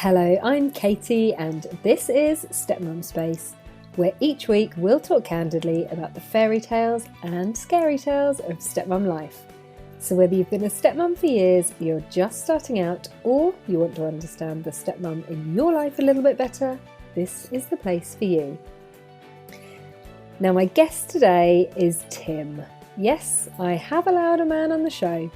Hello, I'm Katie and this is Stepmum Space, where each week we'll talk candidly about the fairy tales and scary tales of stepmum life. So whether you've been a stepmum for years, you're just starting out, or you want to understand the stepmum in your life a little bit better, this is the place for you. Now my guest today is Tim. Yes, I have allowed a man on the show.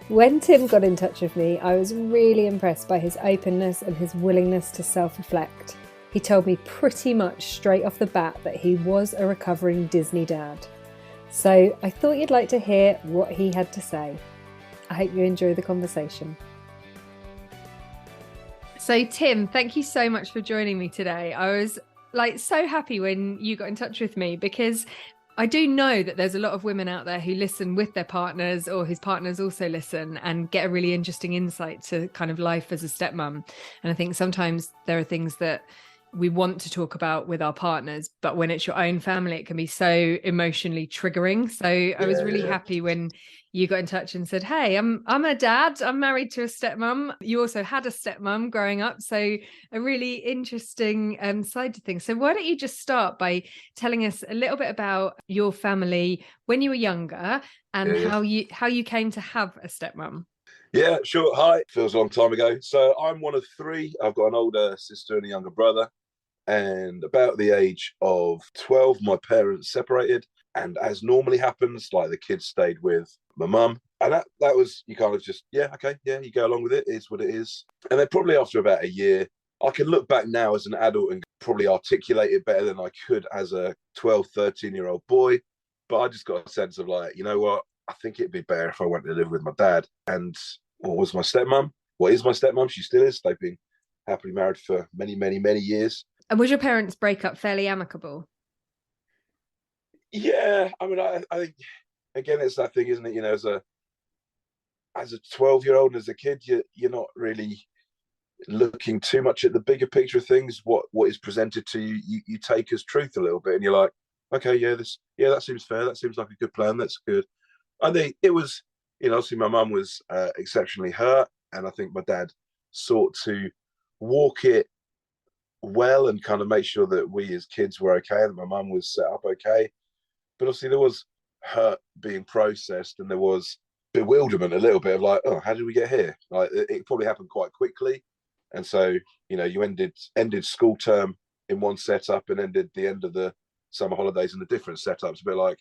When Tim got in touch with me, I was really impressed by his openness and his willingness to self-reflect. He told me pretty much straight off the bat that he was a recovering Disney dad. So I thought you'd like to hear what he had to say. I hope you enjoy the conversation. So Tim, thank you so much for joining me today. I was so happy when you got in touch with me because I do know that there's a lot of women out there who listen with their partners or whose partners also listen and get a really interesting insight to kind of life as a stepmom. And I think sometimes there are things that we want to talk about with our partners, but when it's your own family, it can be so emotionally triggering. So I was really happy when you got in touch and said, hey, I'm a dad. I'm married to a stepmom. You also had a stepmom growing up. So a really interesting side to things. So why don't you just start by telling us a little bit about your family when you were younger and how you came to have a stepmom? Yeah, sure. Hi. Feels a long time ago. So I'm one of three. I've got an older sister and a younger brother. And about the age of 12, my parents separated. And as normally happens, like the kids stayed with my mum. And that was, you kind of just, you go along with it. It's what it is. And then probably after about a year, I can look back now as an adult and probably articulate it better than I could as a 12, 13-year-old boy. But I just got a sense of like, you know what? I think it'd be better if I went to live with my dad. And what was my stepmom? What is my stepmom? She still is. They've been happily married for many, many, many years. And was your parents' breakup fairly amicable? Yeah, I mean, I think again, it's that thing, isn't it? You know, as a 12-year-old and as a kid, you're not really looking too much at the bigger picture of things. What is presented to you, you take as truth a little bit, and you're like, okay, that seems fair. That seems like a good plan. That's good. I think it was, obviously my mum was exceptionally hurt, and I think my dad sought to walk it well and kind of make sure that we as kids were okay, that my mum was set up okay. But obviously there was hurt being processed, and there was bewilderment a little bit of like, oh, how did we get here? Like it probably happened quite quickly. And so, you ended school term in one setup and ended the end of the summer holidays in a different setup. It's a bit like,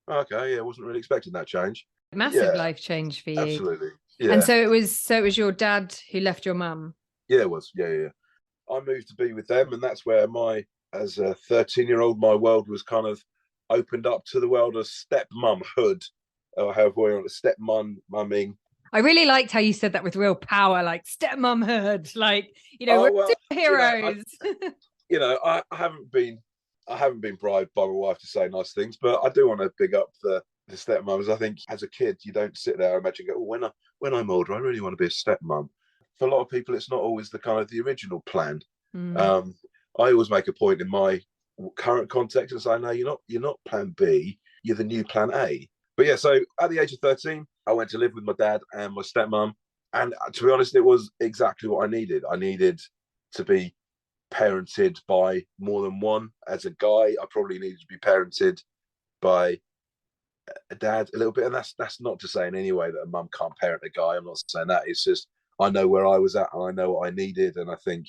oh, okay, yeah, I wasn't really expecting that change. Massive life change for you. Absolutely. Yeah. And so it was your dad who left your mum? Yeah, it was. Yeah. I moved to be with them, and that's where as a 13-year-old, my world was kind of opened up to the world of stepmumhood, or however we want to stepmumming. I really liked how you said that with real power, like stepmumhood, we're superheroes. I haven't been bribed by my wife to say nice things, but I do want to big up the stepmums. I think as a kid, you don't sit there and imagine, when I'm older, I really want to be a stepmum. For a lot of people, it's not always the original plan. I always make a point in my current context and say, no, you're not plan B, you're the new plan A. But yeah, so at the age of 13, I went to live with my dad and my stepmom. And to be honest, it was exactly what I needed. I needed to be parented by more than one. As a guy, I probably needed to be parented by a dad a little bit. And that's not to say in any way that a mum can't parent a guy. I'm not saying that. It's just I know where I was at and I know what I needed. And I think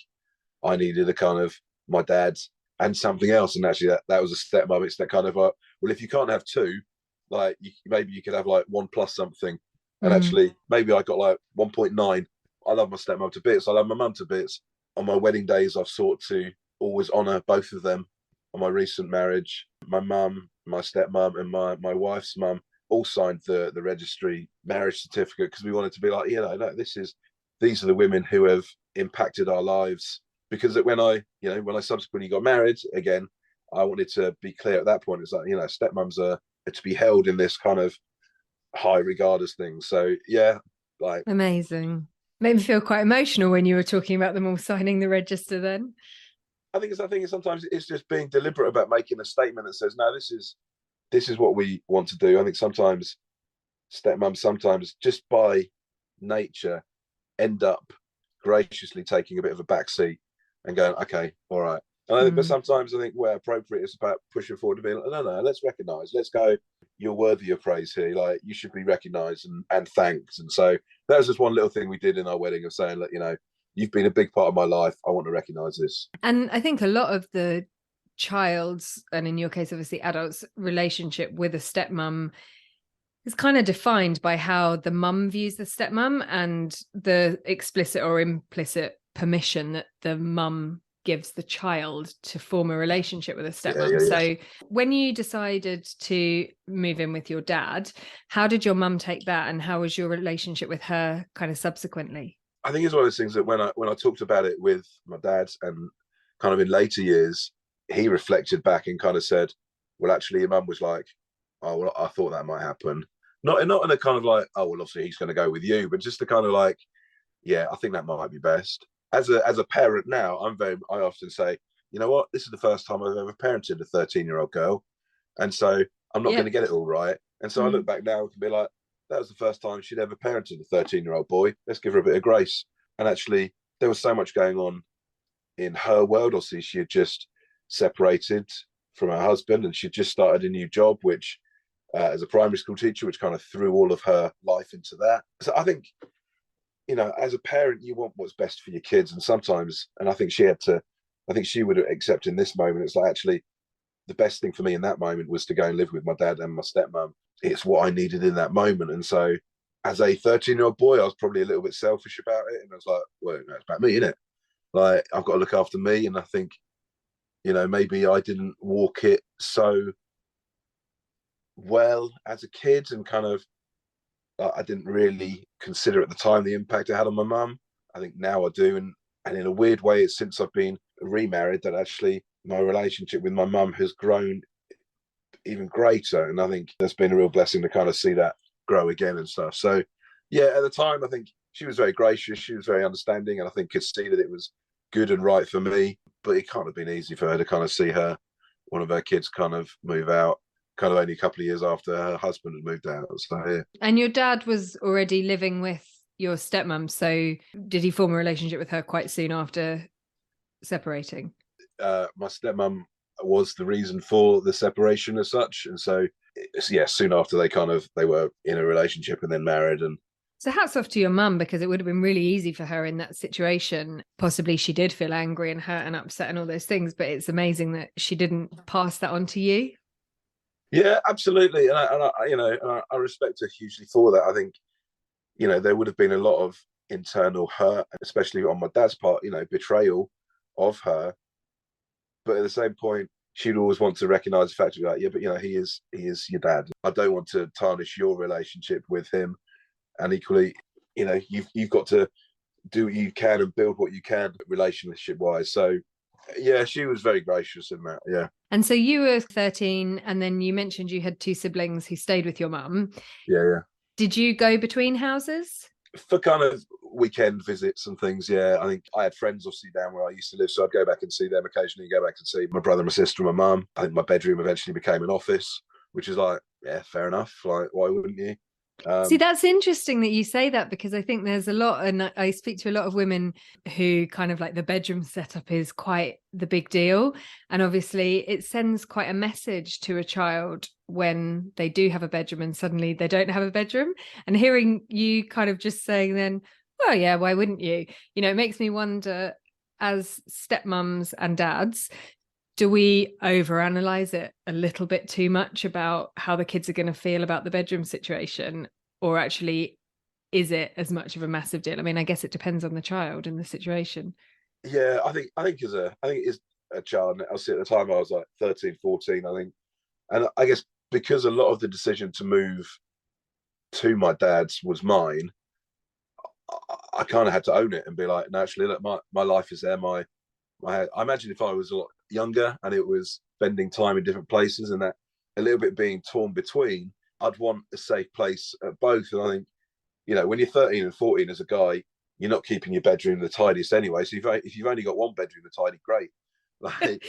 I needed a kind of my dad's and something else. And actually that was a stepmom. It's that kind of, well, if you can't have two, like maybe you could have like 1 plus something. And actually maybe I got like 1.9. I love my stepmom to bits. I love my mum to bits. On my wedding days, I've sought to always honour both of them. On my recent marriage, my mum, my stepmom and my wife's mum all signed the registry marriage certificate because we wanted to be like, these are the women who have impacted our lives. Because when I subsequently got married again, I wanted to be clear at that point. It's like, stepmums are to be held in this kind of high regard as things. So yeah, like amazing. Made me feel quite emotional when you were talking about them all signing the register then. I think sometimes it's just being deliberate about making a statement that says, no, this is what we want to do. I think sometimes stepmums just by nature end up graciously taking a bit of a back seat and going, okay, all right. But sometimes I think where appropriate, it's about pushing forward to be like, no, let's recognise, let's go. You're worthy of praise here. Like, you should be recognised and thanked. And so that was just one little thing we did in our wedding of saying, look, you've been a big part of my life. I want to recognise this. And I think a lot of the child's, and in your case, obviously adults' relationship with a stepmum is kind of defined by how the mum views the stepmum and the explicit or implicit permission that the mum gives the child to form a relationship with a stepmom. Yeah. So when you decided to move in with your dad, how did your mum take that, and how was your relationship with her kind of subsequently? I think it's one of those things that when I talked about it with my dad, and kind of in later years, he reflected back and kind of said, well, actually, your mum was like, oh, well, I thought that might happen. Not in a kind of like, oh, well, obviously he's going to go with you, but just the kind of like, yeah, I think that might be best. As a parent now, I often say, you know what, this is the first time I've ever parented a 13-year-old girl, and so I'm not going to get it all right. And so I look back now and can be like, that was the first time she'd ever parented a 13-year-old boy. Let's give her a bit of grace. And actually, there was so much going on in her world. Obviously, she had just separated from her husband, and she'd just started a new job, which as a primary school teacher, which kind of threw all of her life into that. So I think, as a parent, you want what's best for your kids. And sometimes, and I think she would accept in this moment, it's like, actually, the best thing for me in that moment was to go and live with my dad and my stepmom. It's what I needed in that moment. And so as a 13-year-old boy, I was probably a little bit selfish about it. And I was like, well, no, it's about me, innit? Like, I've got to look after me. And I think, maybe I didn't walk it so well as a kid, and kind of, I didn't really consider at the time the impact it had on my mum. I think now I do. And in a weird way, it's since I've been remarried that actually my relationship with my mum has grown even greater. And I think that's been a real blessing to kind of see that grow again and stuff. So, yeah, at the time, I think she was very gracious. She was very understanding. And I think could see that it was good and right for me. But it can't have been easy for her to kind of see one of her kids kind of move out, kind of only a couple of years after her husband had moved out. So, yeah. And your dad was already living with your stepmom. So did he form a relationship with her quite soon after separating? My stepmom was the reason for the separation as such. And so, yeah, soon after they were in a relationship and then married. And so hats off to your mum, because it would have been really easy for her in that situation. Possibly she did feel angry and hurt and upset and all those things, but it's amazing that she didn't pass that on to you. Yeah, absolutely. And I respect her hugely for that. I think, there would have been a lot of internal hurt, especially on my dad's part, betrayal of her. But at the same point, she'd always want to recognise the fact of like, yeah, but he is your dad. I don't want to tarnish your relationship with him. And equally, you've got to do what you can and build what you can relationship wise. So yeah, she was very gracious in that. Yeah. And so you were 13, and then you mentioned you had two siblings who stayed with your mum. Yeah. Did you go between houses? For kind of weekend visits and things, yeah. I think I had friends obviously down where I used to live, so I'd go back and see them occasionally, go back and see my brother, my sister, and my mum. I think my bedroom eventually became an office, which is like, yeah, fair enough. Like, why wouldn't you? See, that's interesting that you say that, because I think there's a lot, and I speak to a lot of women who kind of like the bedroom setup is quite the big deal. And obviously it sends quite a message to a child when they do have a bedroom and suddenly they don't have a bedroom. And hearing you kind of just saying then, well, yeah, why wouldn't you? It makes me wonder, as stepmums and dads, do we overanalyze it a little bit too much about how the kids are going to feel about the bedroom situation? Or actually, is it as much of a massive deal? I mean, I guess it depends on the child and the situation. Yeah, I think it is a child. I see at the time I was like 13, 14, I think. And I guess because a lot of the decision to move to my dad's was mine, I kind of had to own it and be like, no, actually, look, my life is there. I imagine if I was a lot younger and it was spending time in different places and that a little bit being torn between, I'd want a safe place at both. And I think, when you're 13 and 14 as a guy, you're not keeping your bedroom the tidiest anyway. So if you've only got one bedroom the tidy, great. Like,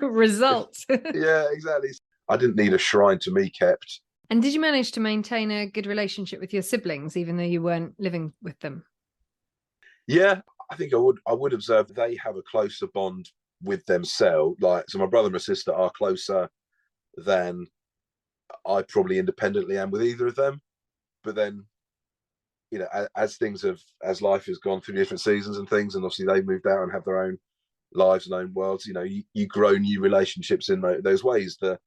Results. Yeah, exactly. I didn't need a shrine to me kept. And did you manage to maintain a good relationship with your siblings, even though you weren't living with them? Yeah, I think I would observe that they have a closer bond with themselves. Like, so my brother and my sister are closer than I probably independently am with either of them. But then, as life has gone through different seasons and things, and obviously they moved out and have their own lives and own worlds, you grow new relationships in those ways. The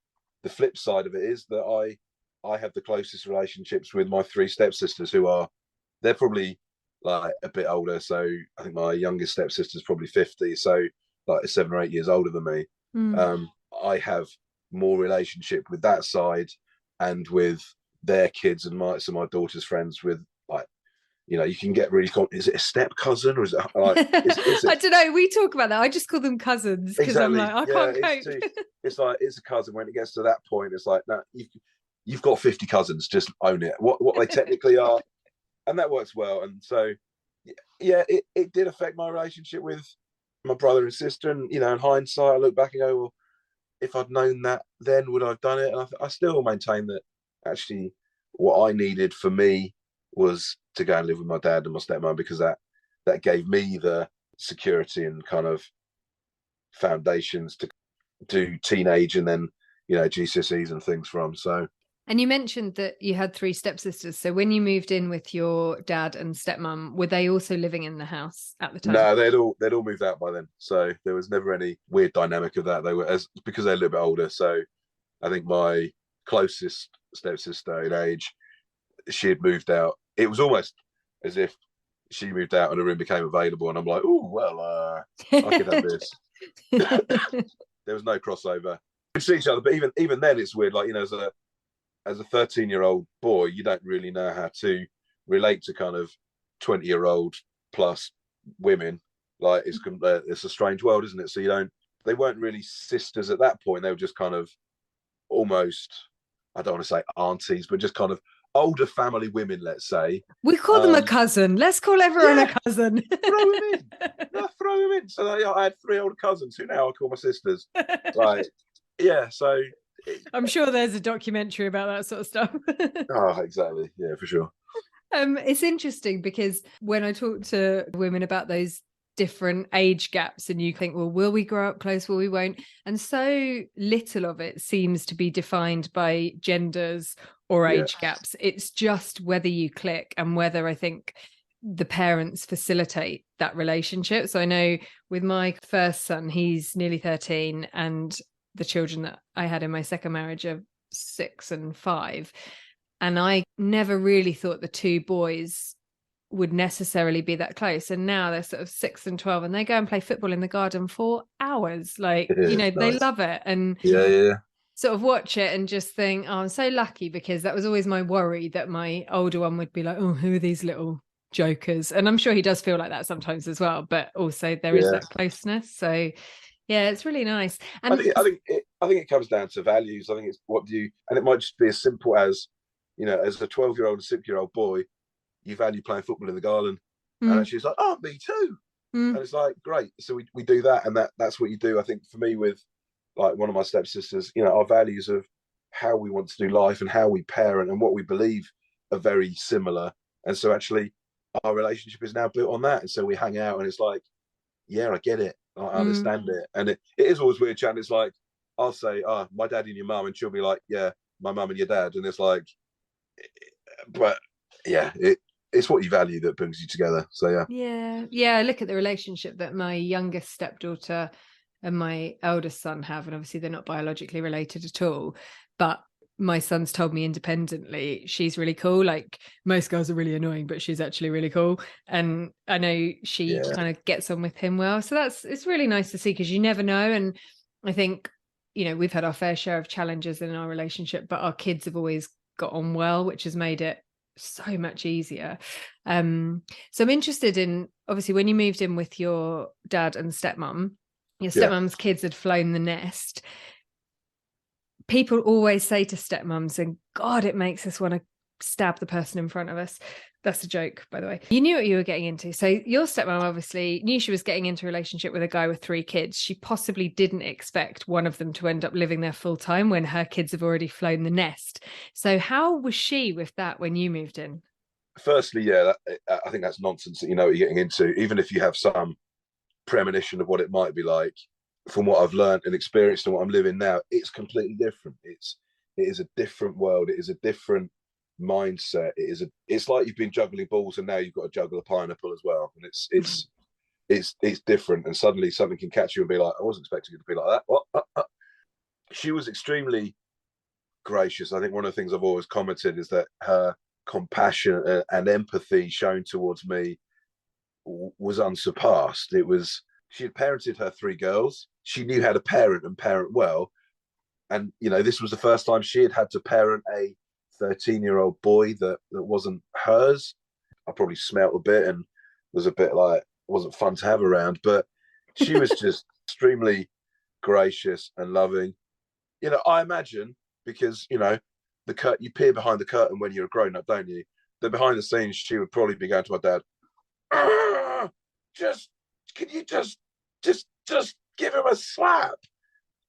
flip side of it is that I have the closest relationships with my three stepsisters, they're probably like a bit older. So I think my youngest stepsister is probably 50, so like 7 or 8 years older than me. I have more relationship with that side and with their kids and my daughter's friends with, like, you can get really is it a step cousin or is it like I don't know, we talk about that. I just call them cousins because exactly. I'm like, I can't cope. It's like, it's a cousin. When it gets to that point, it's like, no, you've got 50 cousins, just own it, what they technically are. And that works well. And so yeah, it did affect my relationship with my brother and sister. And in hindsight, I look back and go, well, if I'd known that then, would I have done it? And I still maintain that actually what I needed for me was to go and live with my dad and my stepmom, because that gave me the security and kind of foundations to do teenage and then GCSEs and things from. So. And you mentioned that you had three stepsisters. So when you moved in with your dad and stepmom, were they also living in the house at the time? No, they'd all moved out by then. So there was never any weird dynamic of that. They were, because they're a little bit older. So I think my closest stepsister in age, she had moved out. It was almost as if she moved out and a room became available, and I'm like, oh well, I could have this. There was no crossover. We see each other, but even then, it's weird. Like, as a 13-year-old boy, you don't really know how to relate to kind of 20-year-old plus women. Like, it's a strange world, isn't it? So they weren't really sisters at that point. They were just kind of almost, I don't want to say aunties, but just kind of older family women, let's say. We call them a cousin. Let's call everyone a cousin. Throw them in. No, throw them in. So I had 3 older cousins who now I call my sisters. Right. Yeah, so I'm sure there's a documentary about that sort of stuff. Oh, exactly. Yeah, for sure. It's interesting because when I talk to women about those different age gaps, and you think, well, will we grow up close? Well, we won't. And so little of it seems to be defined by genders or age gaps. It's just whether you click and whether, I think, the parents facilitate that relationship. So I know with my first son, he's nearly 13, and the children that I had in my second marriage are 6 and 5. And I never really thought the two boys would necessarily be that close. And now they're sort of 6 and 12, and they go and play football in the garden for hours. Like, nice. They love it. And sort of watch it and just think, oh, I'm so lucky, because that was always my worry, that my older one would be like, oh, who are these little jokers? And I'm sure he does feel like that sometimes as well, but also there is that closeness. So yeah, it's really nice. And I think it comes down to values. I think it's and it might just be as simple as, as a 12-year-old and 6-year-old boy, you value playing football in the garden. And actually it's like, oh, me too. And it's like, great. So we do that, and that's what you do. I think for me, with like one of my stepsisters, our values of how we want to do life and how we parent and what we believe are very similar. And so actually our relationship is now built on that. And so we hang out, and it's like, yeah, I get it. I understand it. And it is always weird, chatting. It's like, I'll say, my dad and your mum, and she'll be like, yeah, my mum and your dad. And it's like, but yeah, it's what you value that brings you together. So yeah, I look at the relationship that my youngest stepdaughter and my eldest son have, and obviously they're not biologically related at all, but my son's told me independently she's really cool. Like, most girls are really annoying, but she's actually really cool, and I know she kind of gets on with him well. So it's really nice to see, because you never know. And I think, we've had our fair share of challenges in our relationship, but our kids have always got on well, which has made it so much easier. So I'm interested in, obviously, when you moved in with your dad and stepmom, your stepmom's kids had flown the nest. People always say to stepmoms, and God, it makes us want to stab the person in front of us. That's a joke, by the way. You knew what you were getting into. So your stepmom obviously knew she was getting into a relationship with a guy with 3 kids. She possibly didn't expect one of them to end up living there full time when her kids have already flown the nest. So how was she with that when you moved in? firstly, yeah, I think that's nonsense that you know what you're getting into, even if you have some premonition of what it might be like. From what I've learned and experienced and what I'm living now, it's completely different. It is a different world. It is a different mindset. It's like you've been juggling balls and now you've got to juggle a pineapple as well. And it's different. And suddenly something can catch you and be like, I wasn't expecting it to be like that. What? She was extremely gracious. I think one of the things I've always commented is that her compassion and empathy shown towards me was unsurpassed. She had parented her three girls. She knew how to parent and parent well. And, this was the first time she had to parent a 13-year-old boy that wasn't hers. I probably smelt a bit and was a bit like, it wasn't fun to have around, but she was just extremely gracious and loving. I imagine because, you peer behind the curtain when you're a grown up, don't you? That behind the scenes, she would probably be going to my dad, can you just give him a slap?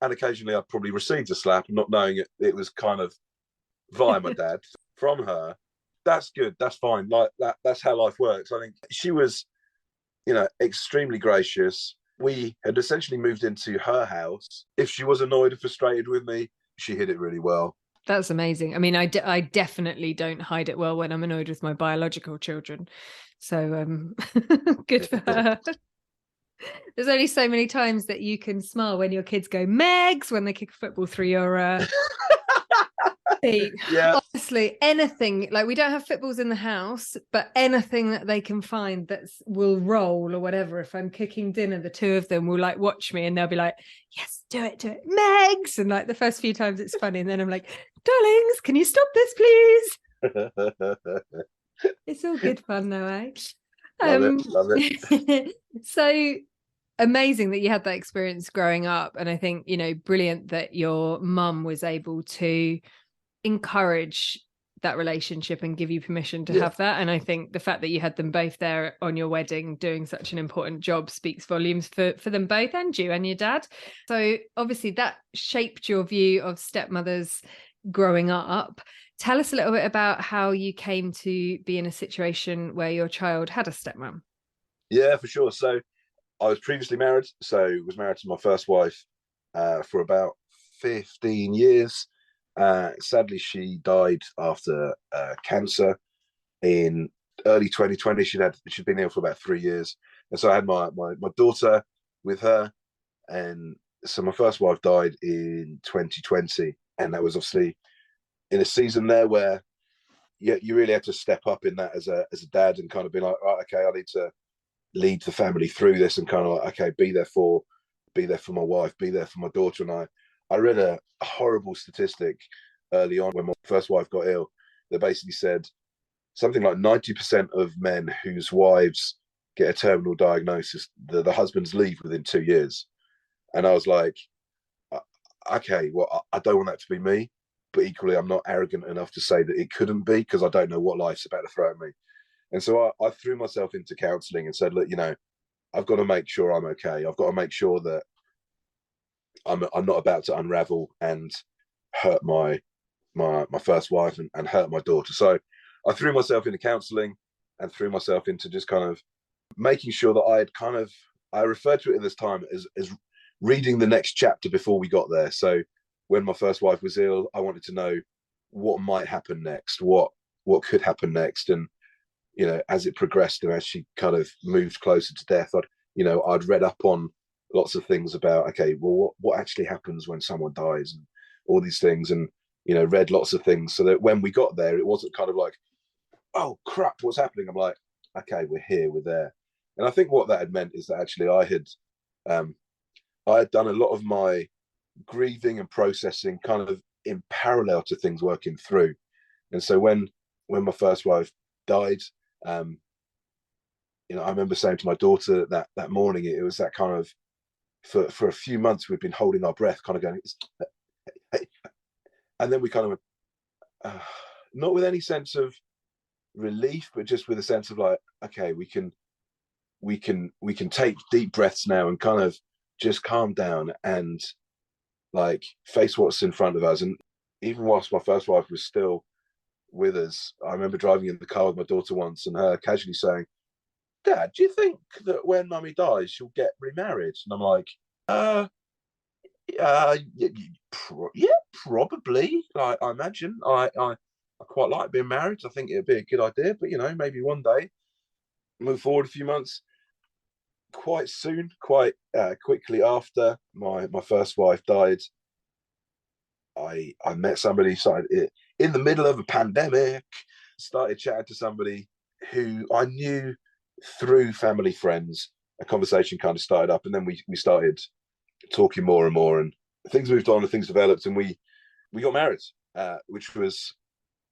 And occasionally I'd probably received a slap, not knowing it was kind of via my dad from her. That's good. That's fine. Like that's how life works. I think she was, extremely gracious. We had essentially moved into her house. If she was annoyed or frustrated with me, she hid it really well. That's amazing. I mean, I definitely don't hide it well when I'm annoyed with my biological children. So good for her. There's only so many times that you can smile when your kids go Megs when they kick a football through your feet. Yeah. Honestly, anything, like we don't have footballs in the house, but anything that they can find that will roll or whatever. If I'm cooking dinner, the two of them will like watch me and they'll be like, yes, do it, Megs. And like the first few times it's funny. And then I'm like, darlings, can you stop this, please? It's all good fun though, eh? Love it. So amazing that you had that experience growing up. And I think, brilliant that your mum was able to encourage that relationship and give you permission to have that. And I think the fact that you had them both there on your wedding doing such an important job speaks volumes for them both, and you and your dad. So obviously that shaped your view of stepmothers growing up. Tell us a little bit about how you came to be in a situation where your child had a stepmom. Yeah, for sure. So I was previously married. So was married to my first wife for about 15 years. Sadly, she died after cancer in early 2020. She'd been ill for about 3 years. And so I had my daughter with her. And so my first wife died in 2020. And that was obviously in a season there where you really had to step up in that as a dad and kind of be like, right, okay, I need to lead the family through this and kind of like, okay, be there for my wife, be there for my daughter. And I read a horrible statistic early on when my first wife got ill that basically said something like 90% of men whose wives get a terminal diagnosis, the husbands leave within 2 years. And I was like, okay, well, I don't want that to be me, but equally I'm not arrogant enough to say that it couldn't be, because I don't know what life's about to throw at me. And so I threw myself into counselling and said, look, I've got to make sure I'm okay. I've got to make sure that I'm not about to unravel and hurt my first wife and hurt my daughter. So I threw myself into counselling and threw myself into just kind of making sure that I referred to it at this time as reading the next chapter before we got there. So when my first wife was ill, I wanted to know what might happen next, what could happen next. And, as it progressed and as she kind of moved closer to death, I'd read up on lots of things about, okay, well, what actually happens when someone dies and all these things, and, read lots of things so that when we got there, it wasn't kind of like, oh crap, what's happening? I'm like, okay, we're here, we're there. And I think what that had meant is that actually I had done a lot of my grieving and processing kind of in parallel to things working through. And so when my first wife died, I remember saying to my daughter that morning, it was that kind of, for a few months we'd been holding our breath, kind of going, hey. And then we kind of went, not with any sense of relief, but just with a sense of like, okay, we can take deep breaths now and kind of just calm down and like face what's in front of us. And even whilst my first wife was still with us. I remember driving in the car with my daughter once, and her casually saying, "Dad, do you think that when Mummy dies, she'll get remarried?" And I'm like, "Uh, yeah, probably. I imagine. I quite like being married. I think it'd be a good idea, but maybe one day, move forward a few months." Quite soon, quite quickly after my first wife died, I met somebody, started it in the middle of a pandemic, started chatting to somebody who I knew through family friends. A conversation kind of started up, and then we started talking more and more, and things moved on and things developed, and we got married, which was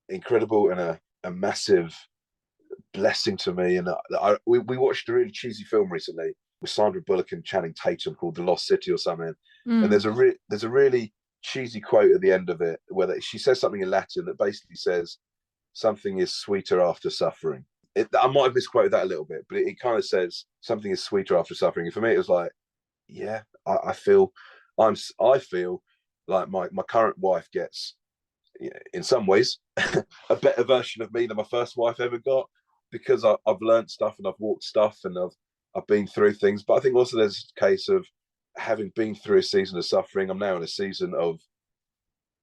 incredible and a massive blessing to me. And we watched a really cheesy film recently with Sandra Bullock and Channing Tatum called The Lost City or something. And there's a really cheesy quote at the end of it where she says something in Latin that basically says something is sweeter after suffering. I might have misquoted that a little bit, but it kind of says something is sweeter after suffering. And for me, it was like, yeah, I feel like my current wife gets, in some ways, a better version of me than my first wife ever got, because I've learned stuff and I've walked stuff and I've been through things. But I think also there's a case of having been through a season of suffering. I'm now in a season of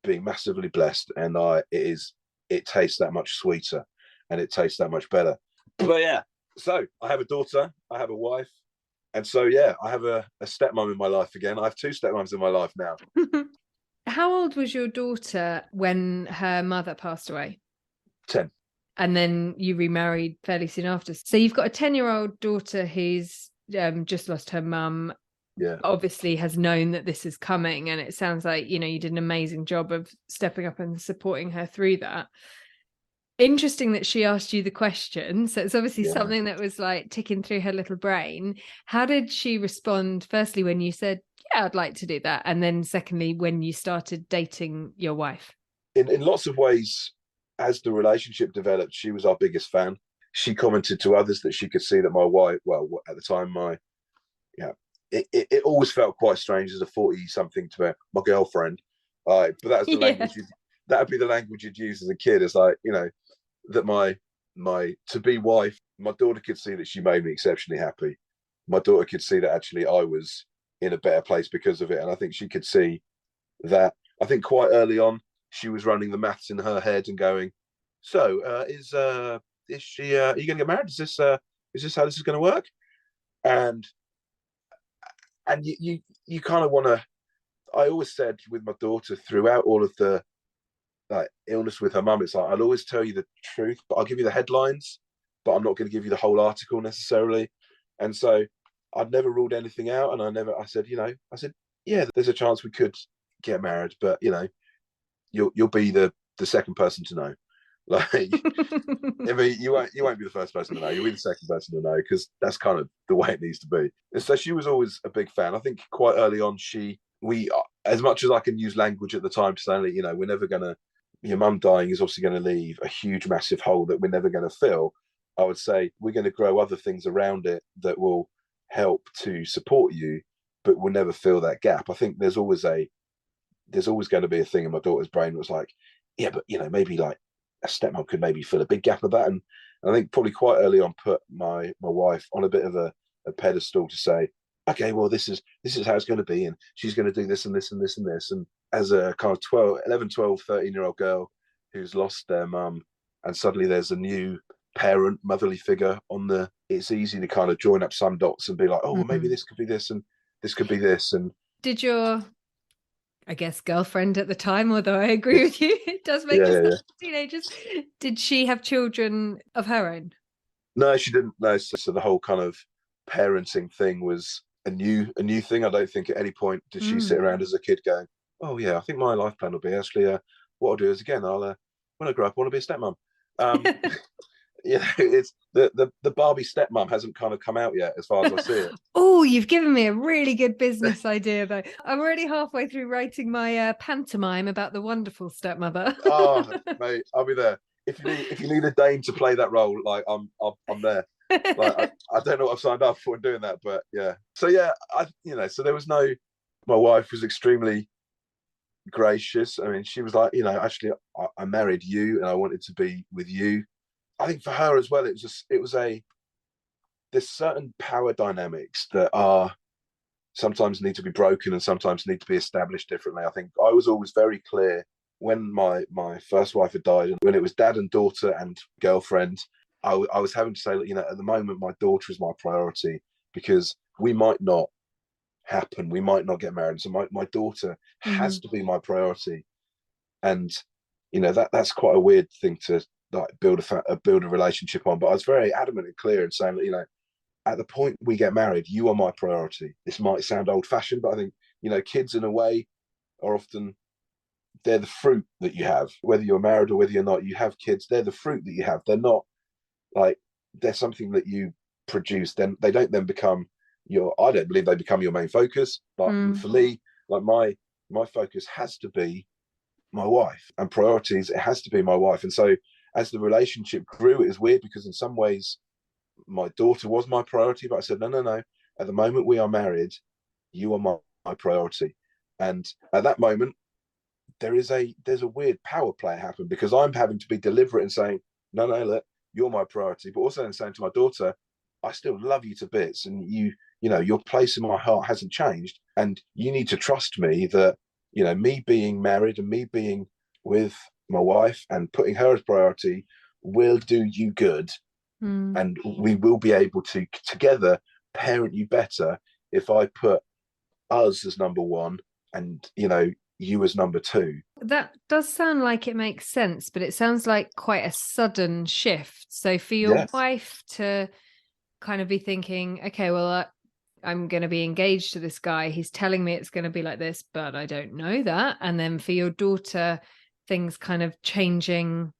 being massively blessed, and it tastes that much sweeter and it tastes that much better. But yeah, so I have a daughter, I have a wife, and so yeah, I have a stepmom in my life again. I have two stepmoms in my life now. How old was your daughter when her mother passed away? 10. And then you remarried fairly soon after. So you've got a 10-year-old daughter who's just lost her mum. Yeah. Obviously has known that this is coming. And it sounds like, you did an amazing job of stepping up and supporting her through that. Interesting that she asked you the question. So it's obviously something that was like ticking through her little brain. How did she respond, firstly, when you said, yeah, I'd like to do that? And then secondly, when you started dating your wife? In lots of ways, as the relationship developed, she was our biggest fan. She commented to others that she could see that my wife, well, at the time, it always felt quite strange as a 40-something to my girlfriend. But that was the language. That would be the language you'd use as a kid. It's like, that my to-be wife, my daughter could see that she made me exceptionally happy. My daughter could see that actually I was in a better place because of it. And I think she could see that, I think quite early on, she was running the maths in her head and going, so is she are you gonna get married? Is this how this is gonna work? And you kind of want to, I always said with my daughter throughout all of the illness with her mum, it's like, I'll always tell you the truth, but I'll give you the headlines, but I'm not going to give you the whole article necessarily. And so I'd never ruled anything out, and I said, yeah, there's a chance we could get married, but you'll be the second person to know. Like, I mean, you won't be the first person to know. You'll be the second person to know, because that's kind of the way it needs to be. And so she was always a big fan. I think quite early on, we, as much as I can use language at the time to say, we're never gonna. Your mum dying is obviously going to leave a huge, massive hole that we're never going to fill. I would say we're going to grow other things around it that will help to support you, but will never fill that gap. I think there's always going to be a thing in my daughter's brain that was like, yeah, but maybe like a stepmom could maybe fill a big gap of that. And I think probably quite early on put my wife on a bit of a pedestal to say, okay, well, this is how it's going to be, and she's going to do this and this and this and this. And as a kind of 11, 12, 13-year-old girl who's lost their mum, and suddenly there's a new parent, motherly figure it's easy to kind of join up some dots and be like, oh, well, maybe this could be this and this could be this. And did your, I guess, girlfriend at the time, although I agree with you, it does make us teenagers, did she have children of her own? No, she didn't. No, so the whole kind of parenting thing was a new thing. I don't think at any point did she sit around as a kid going, oh yeah, I think my life plan will be actually what I'll do is, again, I'll when I grow up I want to be a stepmom. It's the Barbie stepmom hasn't kind of come out yet, as far as I see it. Oh, you've given me a really good business idea, though. I'm already halfway through writing my pantomime about the wonderful stepmother. Oh, mate, I'll be there. If you need a dame to play that role, like I'm there. Like I don't know what I've signed up for in doing that, but yeah. So yeah, so there was no. My wife was extremely gracious. I mean, she was like, actually, I married you, and I wanted to be with you. I think for her as well, there's certain power dynamics that are sometimes need to be broken and sometimes need to be established differently. I think I was always very clear when my first wife had died, and when it was dad and daughter and girlfriend, I was having to say, at the moment, my daughter is my priority, because we might not happen, we might not get married. So my daughter has to be my priority. And, that's quite a weird thing to like build a relationship on. But I was very adamant and clear in saying that, at the point we get married, you are my priority. This might sound old fashioned, but I think, kids in a way are often, they're the fruit that you have, whether you're married or whether you're not, you have kids, they're the fruit that you have. They're not like, they're something that you produce. Then they don't then become I don't believe they become your main focus. But for me, like my focus has to be my wife, and priorities, it has to be my wife. And so as the relationship grew, it was weird, because in some ways my daughter was my priority, but I said, no. At the moment we are married, you are my priority. And at that moment, there's a weird power play happen, because I'm having to be deliberate and saying, no, look, you're my priority, but also in saying to my daughter, I still love you to bits, and your place in my heart hasn't changed, and you need to trust me that, me being married and me being with my wife and putting her as priority will do you good. And we will be able to together parent you better if I put us as number one and you as number two. That does sound like it makes sense, but it sounds like quite a sudden shift. So for your Yes. wife to kind of be thinking, okay, well, I'm going to be engaged to this guy, he's telling me it's going to be like this, but I don't know that. And then for your daughter, things kind of changing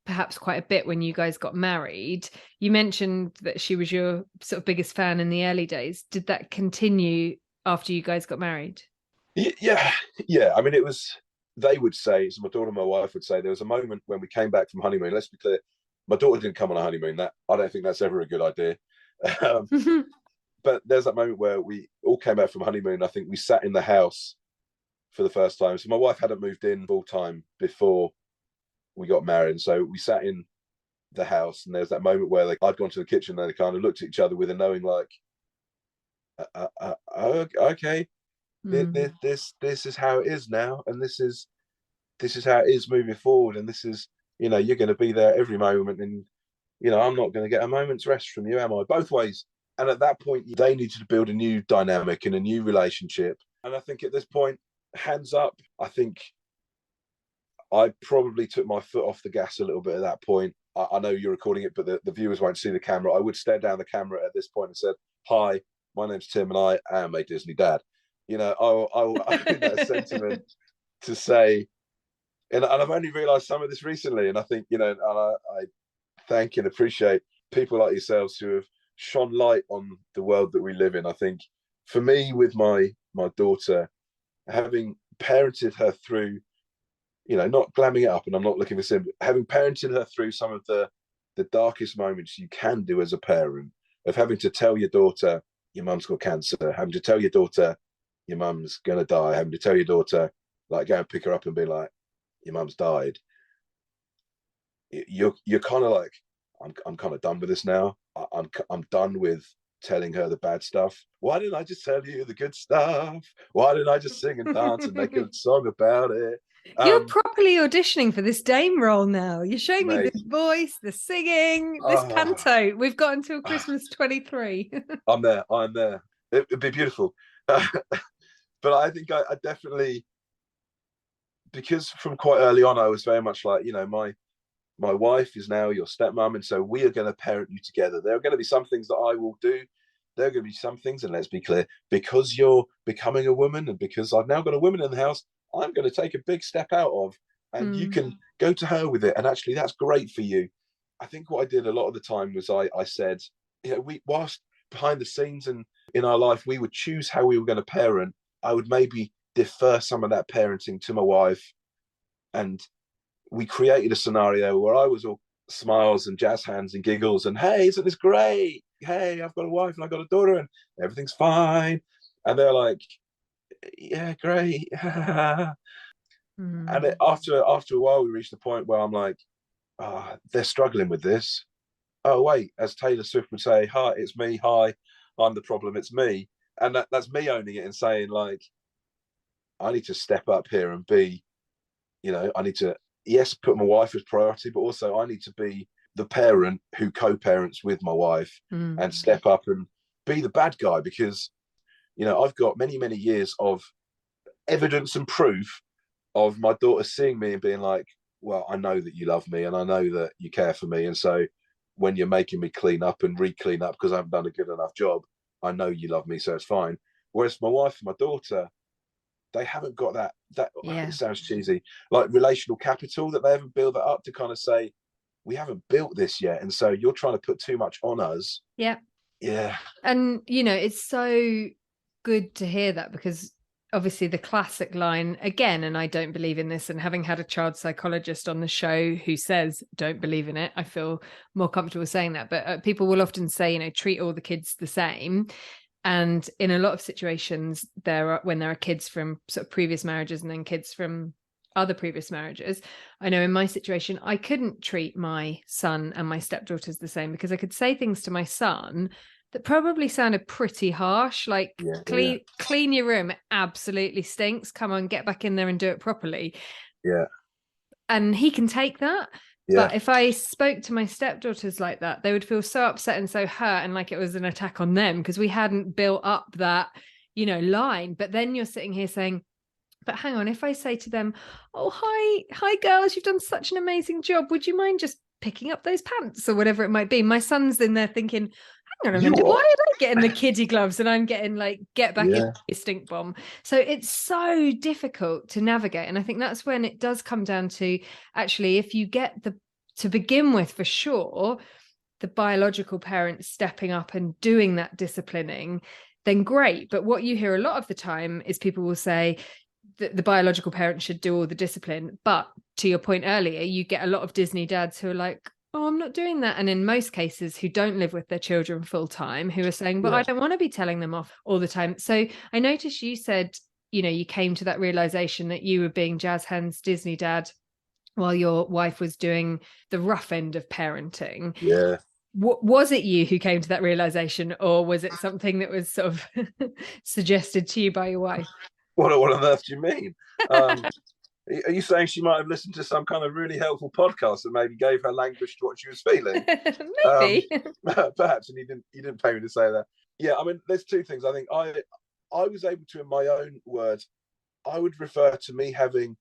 perhaps quite a bit when you guys got married. You mentioned that she was your sort of biggest fan in the early days. Did that continue after you guys got married? Yeah. I mean, they would say, so my daughter and my wife would say, there was a moment when we came back from honeymoon. Let's be clear, my daughter didn't come on a honeymoon. That, I don't think that's ever a good idea. But there's that moment where we all came back from honeymoon. I think we sat in the house for the first time. So my wife hadn't moved in full time before we got married. And so we sat in the house, and there's that moment where I'd gone to the kitchen, and they kind of looked at each other with a knowing, like, okay, this is how it is now, and this is how it is moving forward, and this is, you're going to be there every moment, and I'm not going to get a moment's rest from you, am I? Both ways. And at that point, they needed to build a new dynamic and a new relationship. And I think at this point, hands up, I think I probably took my foot off the gas a little bit at that point. I know you're recording it, but the viewers won't see the camera. I would stare down the camera at this point and said, hi, my name's Tim, and I am a Disney dad. I think that sentiment to say, and I've only realised some of this recently, and I think, and I thank and appreciate people like yourselves who have shone light on the world that we live in. I think for me, with my daughter, having parented her through, not glamming it up, and I'm not looking for sin, but having parented her through some of the darkest moments you can do as a parent, of having to tell your daughter your mum's got cancer, having to tell your daughter your mum's gonna die, having to tell your daughter, like, go and pick her up and be like, your mum's died. You're kind of like, I'm kind of done with this now. I'm done with telling her the bad stuff. Why didn't I just tell you the good stuff? Why didn't I just sing and dance and make a song about it? You're properly auditioning for this Dame role now. You're showing me this voice, the singing, this canto. We've got until Christmas 23. I'm there. It'd be beautiful. But I think I definitely, because from quite early on, I was very much like, my wife is now your stepmom, and so we are going to parent you together. There are going to be some things that I will do. There are going to be some things, and let's be clear, because you're becoming a woman, and because I've now got a woman in the house, I'm going to take a big step out of, and you can go to her with it. And actually, that's great for you. I think what I did a lot of the time was I said, whilst behind the scenes and in our life, we would choose how we were going to parent, I would maybe defer some of that parenting to my wife. And we created a scenario where I was all smiles and jazz hands and giggles and, hey, isn't this great? Hey, I've got a wife and I've got a daughter and everything's fine. And they're like, yeah, great. And Mm. after a while, we reached the point where I'm like, they're struggling with this. Oh wait, as Taylor Swift would say, hi, it's me. Hi, I'm the problem. It's me. And that's me owning it and saying like, I need to step up here and be, I need to, yes, put my wife as priority, but also I need to be the parent who co-parents with my wife and Mm. step up and be the bad guy because, I've got many, many years of evidence and proof of my daughter seeing me and being like, well, I know that you love me and I know that you care for me. And so when you're making me clean up and re-clean up because I haven't done a good enough job, I know you love me, so it's fine. Whereas my wife and my daughter, they haven't got that it Yeah. sounds cheesy, like relational capital, that they haven't built that up to kind of say, we haven't built this yet. And so you're trying to put too much on us. Yeah. Yeah. And, it's so good to hear that, because obviously the classic line again, and I don't believe in this, and having had a child psychologist on the show who says don't believe in it, I feel more comfortable saying that. But people will often say, treat all the kids the same. And in a lot of situations, when there are kids from sort of previous marriages and then kids from other previous marriages, I know in my situation, I couldn't treat my son and my stepdaughters the same, because I could say things to my son that probably sounded pretty harsh, like clean your room, it absolutely stinks, come on, get back in there and do it properly. Yeah. And he can take that. Yeah. But if I spoke to my stepdaughters like that, they would feel so upset and so hurt and like it was an attack on them, because we hadn't built up that, line. But then you're sitting here saying, but hang on, if I say to them, oh, hi girls, you've done such an amazing job, would you mind just picking up those pants or whatever it might be? My son's in there thinking, hang on a minute, why are they getting the kiddie gloves and I'm getting like, get back in your stink bomb? So it's so difficult to navigate. And I think that's when it does come down to, actually, if you get to begin with, for sure, the biological parents stepping up and doing that disciplining, then great. But what you hear a lot of the time is people will say, the biological parent should do all the discipline. But to your point earlier, you get a lot of Disney dads who are like, oh, I'm not doing that. And in most cases, who don't live with their children full time, who are saying, but I don't want to be telling them off all the time. So I noticed you said, you came to that realization that you were being jazz hands Disney dad while your wife was doing the rough end of parenting. Yeah. Was it you who came to that realization, or was it something that was sort of suggested to you by your wife? What on earth do you mean? Are you saying she might have listened to some kind of really helpful podcast that maybe gave her language to what she was feeling? Maybe. Perhaps, and you didn't pay me to say that. Yeah, I mean, there's two things. I think I was able to, in my own words, I would refer to me having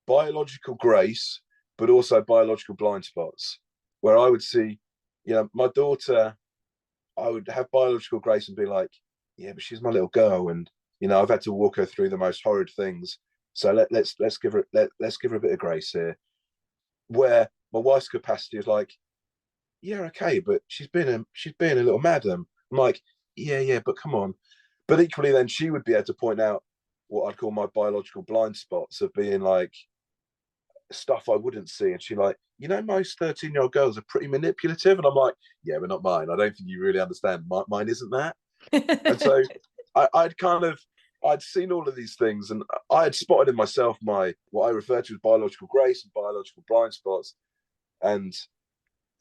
biological grace, but also biological blind spots, where I would see, my daughter, I would have biological grace and be like, yeah, but she's my little girl, and I've had to walk her through the most horrid things. So let's give her a bit of grace here. Where my wife's capacity is like, yeah, okay, but she's being a little madam. I'm like, yeah, but come on. But equally, then she would be able to point out what I'd call my biological blind spots of being like stuff I wouldn't see, and she like, most 13-year-old girls are pretty manipulative, and I'm like, yeah, but not mine. I don't think you really understand. Mine isn't that. And so I'd seen all of these things, and I had spotted in myself what I refer to as biological grace and biological blind spots. And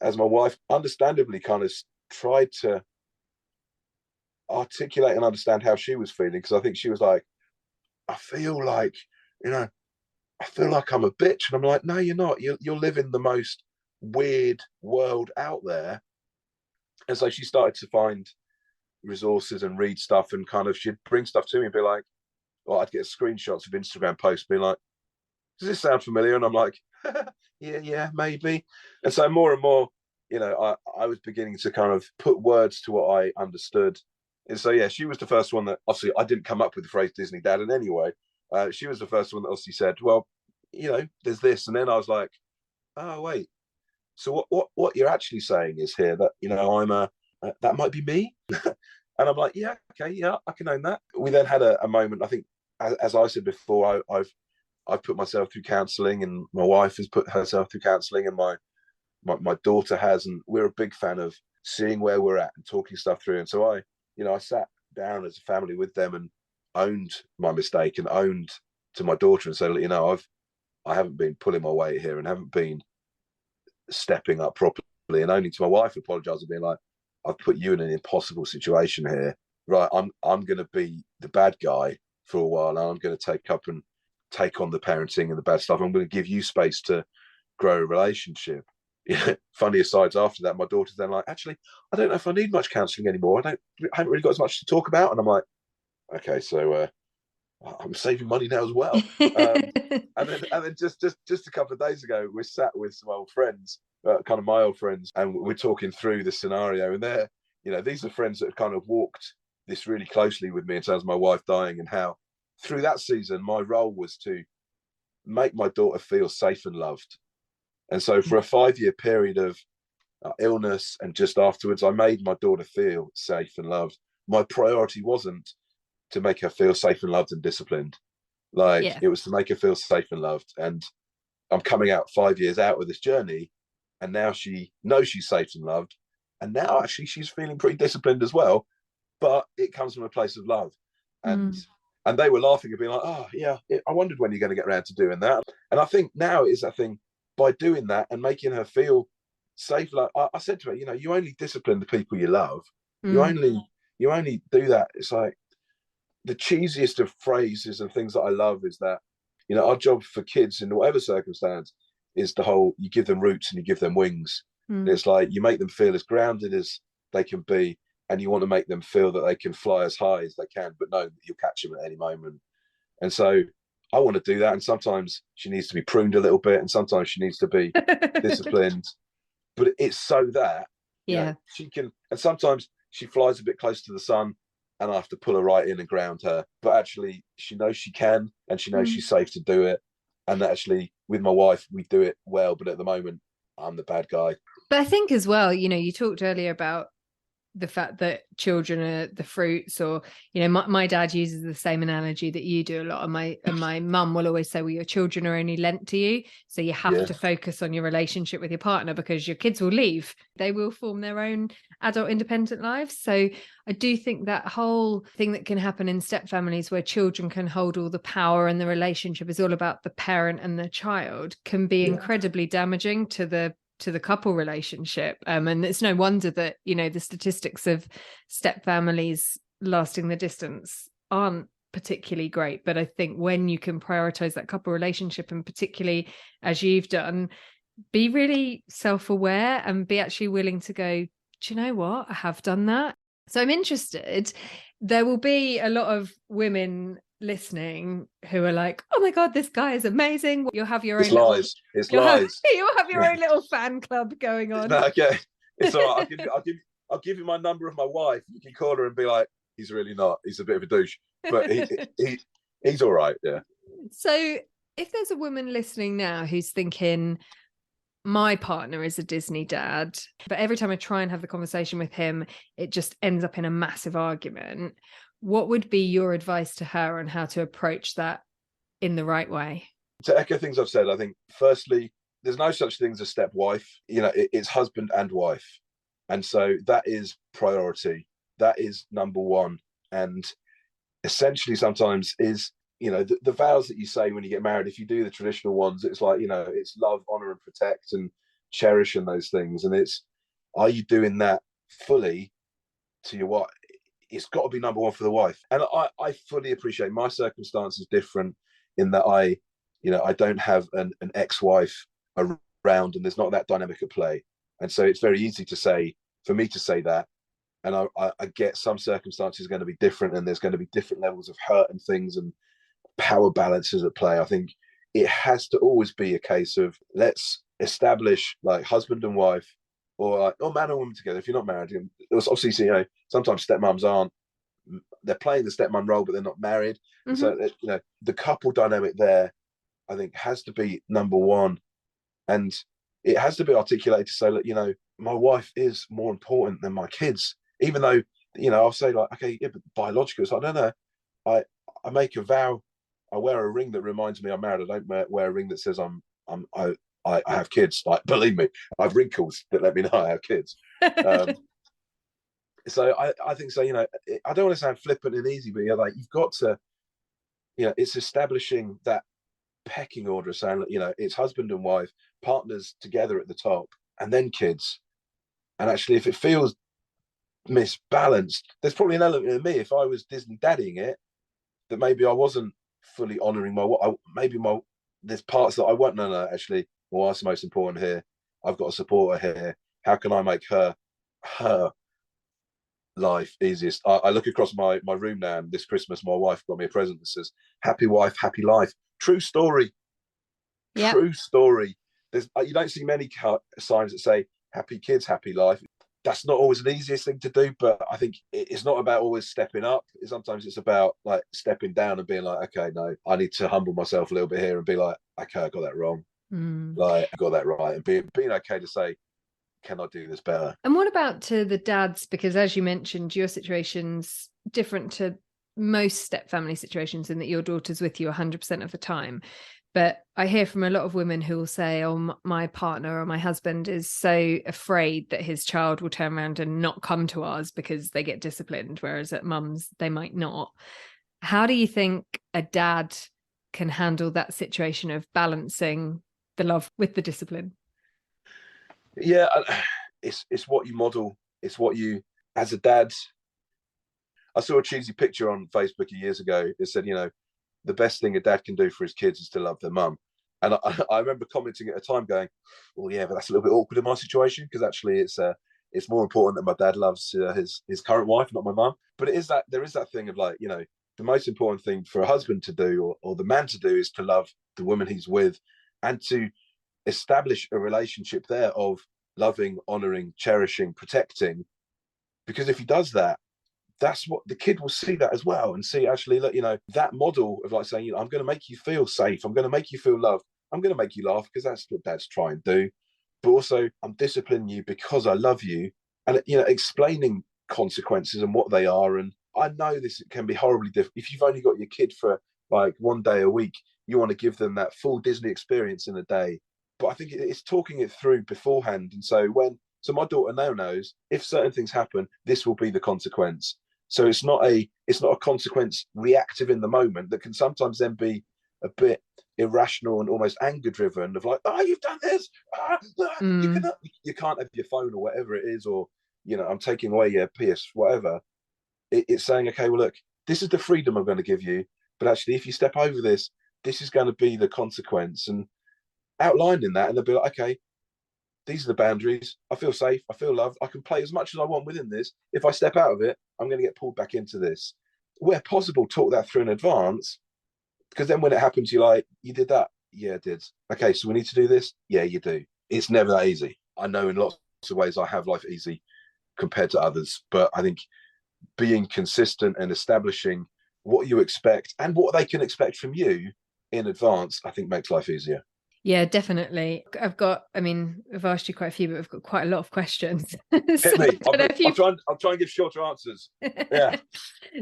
as my wife understandably kind of tried to articulate and understand how she was feeling, because I think she was like, I feel like, I feel like I'm a bitch. And I'm like, no, you're not. You're living the most weird world out there. And so she started to find resources and read stuff, and kind of she'd bring stuff to me and be like, well, I'd get screenshots of Instagram posts being like, does this sound familiar? And I'm like, yeah, maybe. And so more and more, I was beginning to kind of put words to what I understood. And so, yeah, she was the first one that, obviously, I didn't come up with the phrase Disney dad in any way. She was the first one that obviously said, well, there's this. And then I was like, oh, wait. So what you're actually saying is here that, I'm that might be me. And I'm like, yeah, okay, yeah, I can own that. We then had a moment, I think, as I said before, I've put myself through counselling, and my wife has put herself through counselling, and my daughter has, and we're a big fan of seeing where we're at and talking stuff through. And so I sat down as a family with them, and owned my mistake and owned to my daughter and said, you know, I haven't been pulling my weight here and haven't been stepping up properly, and only to my wife apologise and being like, I've put you in an impossible situation here. Right, I'm going to be the bad guy for a while, and I'm going to take on the parenting and the bad stuff. I'm going to give you space to grow a relationship. Yeah. Funny asides after that, my daughter's then like, actually, I don't know if I need much counselling anymore. I haven't really got as much to talk about. And I'm like, okay, so I'm saving money now as well. And then just a couple of days ago, we sat with some old friends, kind of my old friends, and we're talking through this scenario. And they're, you know, these are friends that have kind of walked this really closely with me in terms of my wife dying, and how through that season, my role was to make my daughter feel safe and loved. And so for a 5-year period of illness and just afterwards, I made my daughter feel safe and loved. My priority wasn't to make her feel safe and loved and disciplined. Like, Yeah. it was to make her feel safe and loved. And I'm coming out 5 years out of this journey, and now she knows she's safe and loved. And now actually she's feeling pretty disciplined as well, but it comes from a place of love. And they were laughing and being like, oh yeah, I wondered when you're going to get around to doing that. And I think now is that thing, by doing that and making her feel safe. Like I said to her, you know, you only discipline the people you love. You only do that. It's like the cheesiest of phrases and things that I love is that, you know, our job for kids in whatever circumstance is the whole, you give them roots and you give them wings. And it's like, you make them feel as grounded as they can be, and you want to make them feel that they can fly as high as they can, but know that you'll catch them at any moment. And so I want to do that. And sometimes she needs to be pruned a little bit, and sometimes she needs to be disciplined. But it's so that, you know, she can, and sometimes she flies a bit close to the sun and I have to pull her right in and ground her. But actually, she knows she can, and she knows she's safe to do it. And actually, with my wife, we do it well. But at the moment, I'm the bad guy. But I think as well, you know, you talked earlier about the fact that children are the fruits, or, you know, my dad uses the same analogy that you do a lot, and my mum will always say, well, your children are only lent to you, so you have to focus on your relationship with your partner, because your kids will leave, they will form their own adult independent lives. So I do think that whole thing that can happen in step families where children can hold all the power and the relationship is all about the parent and the child can be incredibly damaging to the couple relationship. And it's no wonder that, you know, the statistics of step families lasting the distance aren't particularly great. But I think when you can prioritize that couple relationship, and particularly as you've done, be really self-aware and be actually willing to go, do you know what? I have done that. So I'm interested. There will be a lot of women listening who are like, oh my God, this guy is amazing. You'll have your own lies. It's lies. You'll have your own little fan club going on. No, okay. It's all right. I'll give you my number of my wife. You can call her and be like, he's really not. He's a bit of a douche. But he's all right, yeah. So if there's a woman listening now who's thinking, my partner is a Disney dad, but every time I try and have the conversation with him, it just ends up in a massive argument, what would be your advice to her on how to approach that in the right way? To echo things I've said, I think firstly, there's no such thing as a stepwife. You know, it's husband and wife. And so that is priority. That is number one. And essentially sometimes is, you know, the vows that you say when you get married, if you do the traditional ones, it's like, you know, it's love, honor, and protect, and cherish, and those things. And it's, are you doing that fully to your wife? It's got to be number one for the wife. And I fully appreciate my circumstance is different in that I don't have an ex-wife around, and there's not that dynamic at play. And so it's very easy for me to say that. And I get some circumstances are going to be different, and there's going to be different levels of hurt and things and power balances at play. I think it has to always be a case of, let's establish like husband and wife, or man and woman together if you're not married. It was obviously, you know, sometimes stepmoms aren't, they're playing the stepmom role, but they're not married. So, you know, the couple dynamic there, I think, has to be number one. And it has to be articulated to say that, you know, my wife is more important than my kids. Even though, you know, I'll say like, okay, yeah, but biological. It's like, no. I make a vow. I wear a ring that reminds me I'm married. I don't wear a ring that says I have kids. Like, believe me, I have wrinkles that let me know I have kids. So I think so. I don't want to sound flippant and easy, but like you've got to, it's establishing that pecking order, saying that it's husband and wife, partners together at the top, and then kids. And actually, if it feels misbalanced, there's probably an element in me, if I was Disney daddying it, that maybe I wasn't fully honouring there's parts that I won't. No, actually, what's most important here? I've got to support her here. How can I make her life easiest? I look across my room now, and this Christmas my wife got me a present that says "Happy wife, happy life." True story. Yeah. True story. You don't see many signs that say "Happy kids, happy life." That's not always the easiest thing to do, but I think it's not about always stepping up. Sometimes it's about like stepping down and being like, okay, no, I need to humble myself a little bit here and be like, okay, I got that wrong. Like I got that right, and being okay to say, can I do this better? And what about to the dads? Because as you mentioned, your situation's different to most step family situations in that your daughter's with you 100% of the time. But I hear from a lot of women who will say, oh, my partner or my husband is so afraid that his child will turn around and not come to ours because they get disciplined, whereas at mum's, they might not. How do you think a dad can handle that situation of balancing the love with the discipline? Yeah, it's what you model. It's what you, as a dad. I saw a cheesy picture on Facebook years ago. It said, the best thing a dad can do for his kids is to love their mum. And I remember commenting at a time going, well, yeah, but that's a little bit awkward in my situation, because actually it's more important that my dad loves his current wife, not my mum. But there is that thing of like, the most important thing for a husband to do, or the man to do, is to love the woman he's with, and to establish a relationship there of loving, honoring, cherishing, protecting. Because if he does that, that's what the kid will see, that as well, and see actually that that model of like saying, I'm going to make you feel safe, I'm going to make you feel loved, I'm going to make you laugh because that's what dads try and do, but also I'm disciplining you because I love you, and explaining consequences and what they are. And I know this can be horribly difficult if you've only got your kid for like one day a week. You want to give them that full Disney experience in a day, but I think it's talking it through beforehand. And so my daughter now knows if certain things happen, this will be the consequence. So it's not a consequence reactive in the moment that can sometimes then be a bit irrational and almost anger driven, of like, oh, you've done this, you can't have your phone or whatever it is, or I'm taking away your PS, whatever. It's saying, okay, well, look, this is the freedom I'm going to give you, but actually if you step over this is going to be the consequence, and outlining that, and they'll be like, okay, these are the boundaries. I feel safe. I feel loved. I can play as much as I want within this. If I step out of it, I'm going to get pulled back into this. Where possible, talk that through in advance, because then when it happens, you're like, you did that? Yeah, I did. Okay, so we need to do this? Yeah, you do. It's never that easy. I know in lots of ways I have life easy compared to others, but I think being consistent and establishing what you expect and what they can expect from you in advance, I think makes life easier. Yeah, definitely. I've asked you quite a few, but I've got quite a lot of questions. Hit me. I'll try and give shorter answers. Yeah.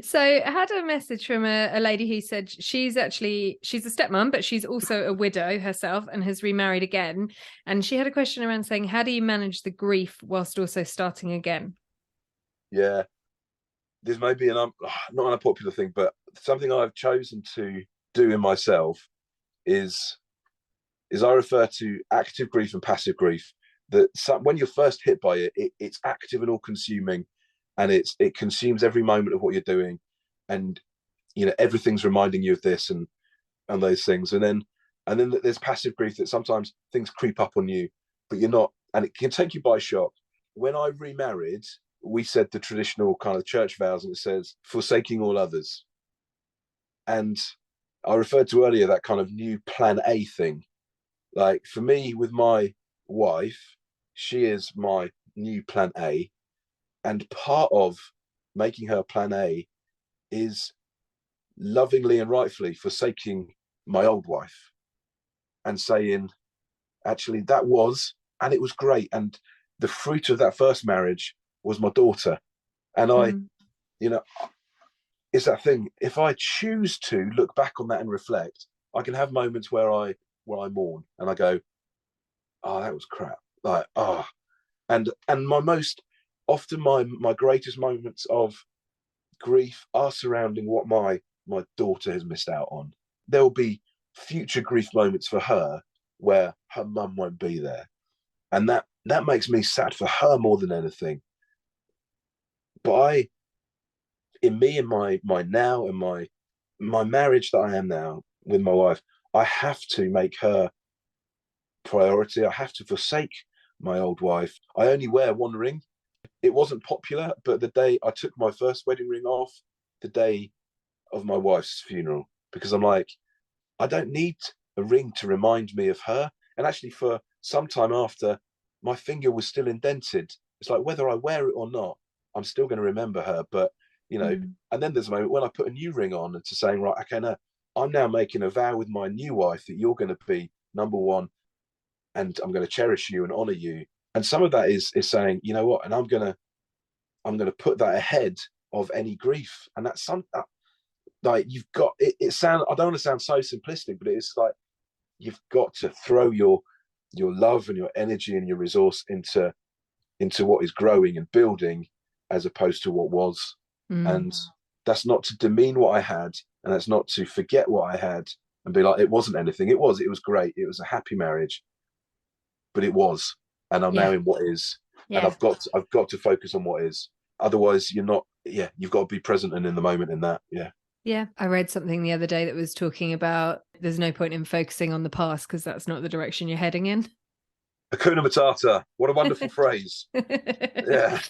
So I had a message from a lady who said she's a stepmom, but she's also a widow herself and has remarried again. And she had a question around saying, how do you manage the grief whilst also starting again? Yeah. This may be not an unpopular thing, but something I've chosen to do in myself is I refer to active grief and passive grief. That when you're first hit by it's active and all consuming, and it consumes every moment of what you're doing, and everything's reminding you of this and those things. And then there's passive grief, that sometimes things creep up on you, but you're not, and it can take you by shock. When I remarried, we said the traditional kind of church vows, and it says forsaking all others. And I referred to earlier that kind of new plan A thing. Like for me, with my wife, she is my new plan A. And part of making her plan A is lovingly and rightfully forsaking my old wife and saying, actually, and it was great. And the fruit of that first marriage was my daughter. And it's that thing. If I choose to look back on that and reflect, I can have moments where I mourn and I go, oh, that was crap. Like, oh, and my most often my greatest moments of grief are surrounding what my daughter has missed out on. There will be future grief moments for her where her mum won't be there, and that makes me sad for her more than anything. But in me and my now and my marriage that I am now with my wife, I have to make her priority. I have to forsake my old wife. I only wear one ring. It wasn't popular, but the day I took my first wedding ring off, the day of my wife's funeral, because I'm like, I don't need a ring to remind me of her. And actually, for some time after, my finger was still indented. It's like whether I wear it or not, I'm still going to remember her. But and then there's a moment when I put a new ring on and to saying, right, okay, no, I'm now making a vow with my new wife that you're going to be number one, and I'm going to cherish you and honor you. And some of that is saying, you know what, and I'm gonna put that ahead of any grief. And that's some like you've got it sound I don't want to sound so simplistic, but it's like you've got to throw your love and your energy and your resource into what is growing and building as opposed to what was. And that's not to demean what I had, and that's not to forget what I had and be like it wasn't anything. It was great, it was a happy marriage, but it was, and I'm now in what is. And I've got to focus on what is. Otherwise you're not. You've got to be present and in the moment in that. Yeah, I read something the other day that was talking about there's no point in focusing on the past because that's not the direction you're heading in. Hakuna Matata. What a wonderful phrase. Yeah.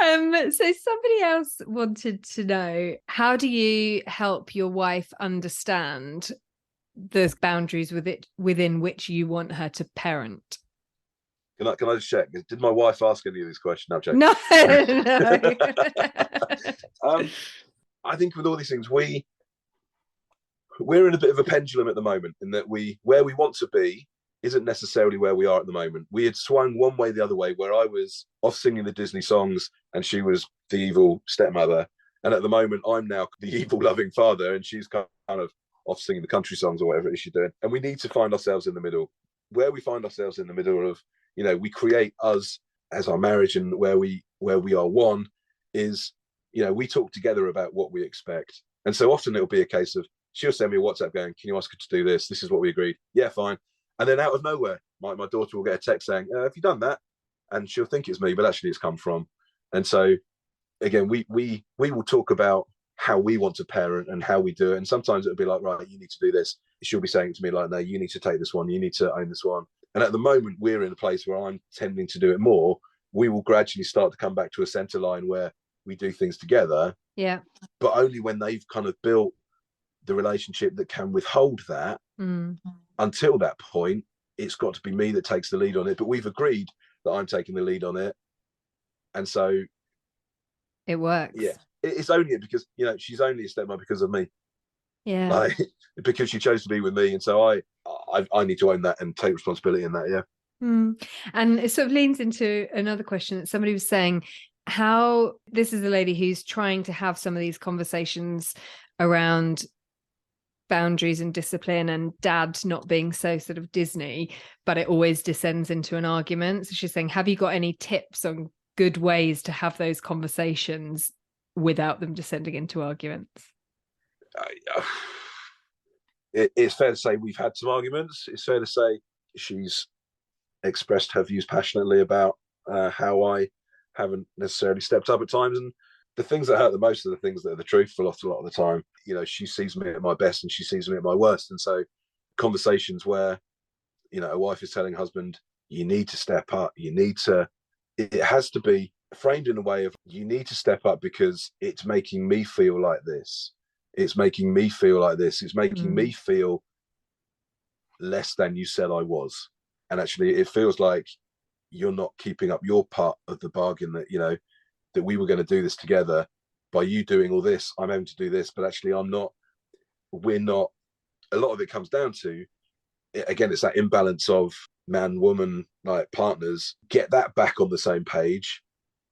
So somebody else wanted to know, how do you help your wife understand the boundaries within which you want her to parent? Can I just check? Did my wife ask any of these questions? No, check. No. I think with all these things, we're in a bit of a pendulum at the moment, in that where we want to be isn't necessarily where we are at the moment. We had swung one way, the other way, where I was off singing the Disney songs and she was the evil stepmother. And at the moment, I'm now the evil loving father, and she's kind of off singing the country songs or whatever it is she's doing. And we need to find ourselves in the middle. Where we find ourselves in the middle of, we create us as our marriage, and where we are one is, we talk together about what we expect. And so often it'll be a case of, she'll send me a WhatsApp going, can you ask her to do this? This is what we agreed. Yeah, fine. And then out of nowhere, my daughter will get a text saying, have you done that? And she'll think it's me, but actually it's come from. And so, again, we will talk about how we want to parent and how we do it. And sometimes it'll be like, right, you need to do this. She'll be saying to me like, no, you need to take this one. You need to own this one. And at the moment, we're in a place where I'm tending to do it more. We will gradually start to come back to a center line where we do things together. Yeah. But only when they've kind of built the relationship that can withhold that. Until that point, it's got to be me that takes the lead on it. But we've agreed that I'm taking the lead on it. And so it works. Yeah. It's only because, she's only a stepmom because of me. Yeah. Like, because she chose to be with me. And so I need to own that and take responsibility in that. Yeah. And it sort of leans into another question that somebody was saying, how this is a lady who's trying to have some of these conversations around boundaries and discipline and dad not being so sort of Disney, but it always descends into an argument. So she's saying, have you got any tips on good ways to have those conversations without them descending into arguments? It's fair to say we've had some arguments. It's fair to say she's expressed her views passionately about how I haven't necessarily stepped up at times. And the things that hurt the most are the things that are the truth a lot of the time. She sees me at my best and she sees me at my worst. And so conversations where, a wife is telling a husband, you need to step up, it has to be framed in a way of, you need to step up because it's making me feel like this. It's making me feel like this. It's making me feel less than you said I was. And actually it feels like you're not keeping up your part of the bargain, that, that we were going to do this together. By you doing all this, I'm having to do this, but actually we're not. A lot of it comes down to, again, it's that imbalance of man, woman, like partners, get that back on the same page.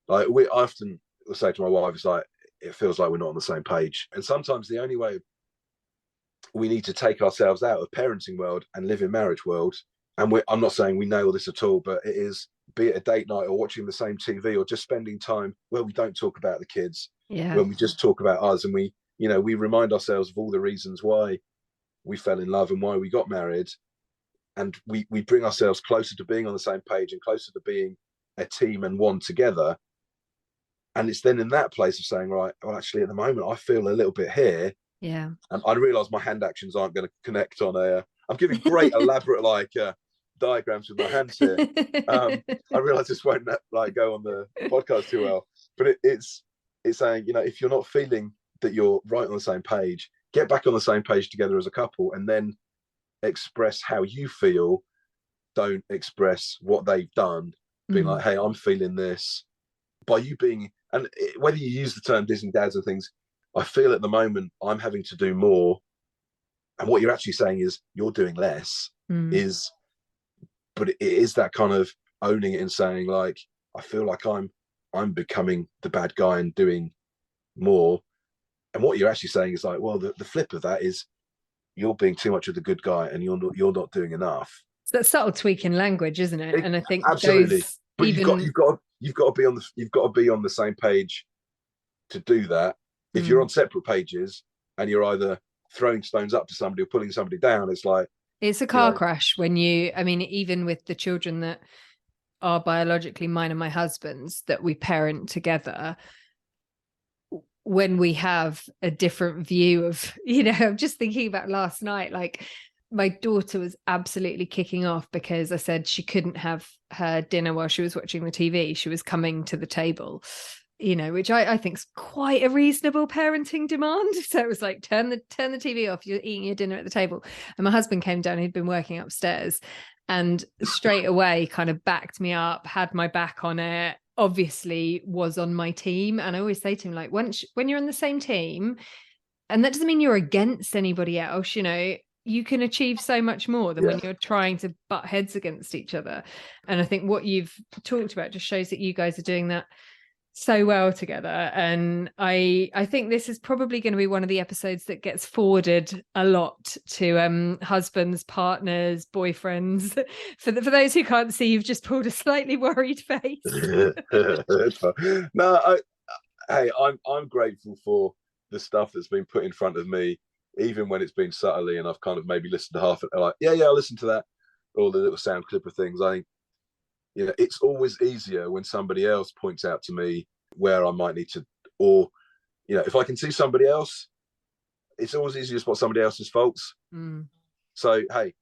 Like I often will say to my wife, it's like, it feels like we're not on the same page. And sometimes the only way we need to take ourselves out of parenting world and live in marriage world, and I'm not saying we nail this at all, but it is be it a date night or watching the same TV or just spending time where we don't talk about the kids, Yeah. when we just talk about us, and we, you know, we remind ourselves of all the reasons why we fell in love and why we got married, and we bring ourselves closer to being on the same page and closer to being a team and one together. And it's then in that place of saying, right, well, actually, at the moment, I feel a little bit here. Yeah. And I realise my hand actions aren't going to connect on a. I'm giving great elaborate diagrams with my hands here. I realise this won't go on the podcast too well, but it's saying, you know, if you're not feeling that you're right on the same page, get back on the same page together as a couple, and then express how you feel. Don't express what they've done. Being like, hey, I'm feeling this. By you being, and whether you use the term Disney dads and things, I feel at the moment I'm having to do more, and what you're actually saying is you're doing less. But it is that kind of owning it and saying, like, I feel like I'm becoming the bad guy and doing more. And what you're actually saying is like, well, the flip of that is you're being too much of the good guy and you're not doing enough. It's that subtle tweak in language, isn't it? And I think absolutely. But even... you've got to be on the same page to do that. If you're on separate pages and you're either throwing stones up to somebody or pulling somebody down, it's like, it's a car crash when I mean, even with the children that are biologically mine and my husband's that we parent together, when we have a different view of, you know, I'm just thinking about last night, like my daughter was absolutely kicking off because I said she couldn't have her dinner while she was watching the TV. She was coming to the table, you know, which I think is quite a reasonable parenting demand. So it was like, turn the TV off, you're eating your dinner at the table. And my husband came down, he'd been working upstairs, and straight away kind of backed me up, had my back on it, obviously was on my team. And I always say to him, like, when you're on the same team, and that doesn't mean you're against anybody else, you know, you can achieve so much more than when you're trying to butt heads against each other. And I think what you've talked about just shows that you guys are doing that so well together. And I think this is probably going to be one of the episodes that gets forwarded a lot to husbands, partners, boyfriends. For those who can't see, you've just pulled a slightly worried face. No, I'm grateful for the stuff that's been put in front of me, even when it's been subtly, and I've kind of maybe listened to half of it, like, I listen to that, all the little sound clip of things. I think, you know, it's always easier when somebody else points out to me where I might need to, or, you know, if I can see somebody else, it's always easier to spot somebody else's faults. So, hey,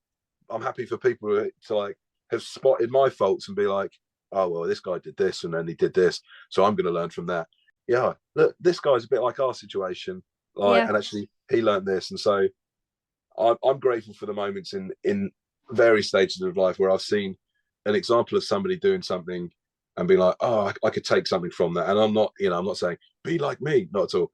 I'm happy for people to like have spotted my faults and be like, oh, well, this guy did this and then he did this, so I'm going to learn from that. Yeah, look, this guy's a bit like our situation, like, and actually he learned this. And so I'm grateful for the moments in various stages of life where I've seen an example of somebody doing something and be like, oh, I could take something from that. And I'm not saying be like me, not at all,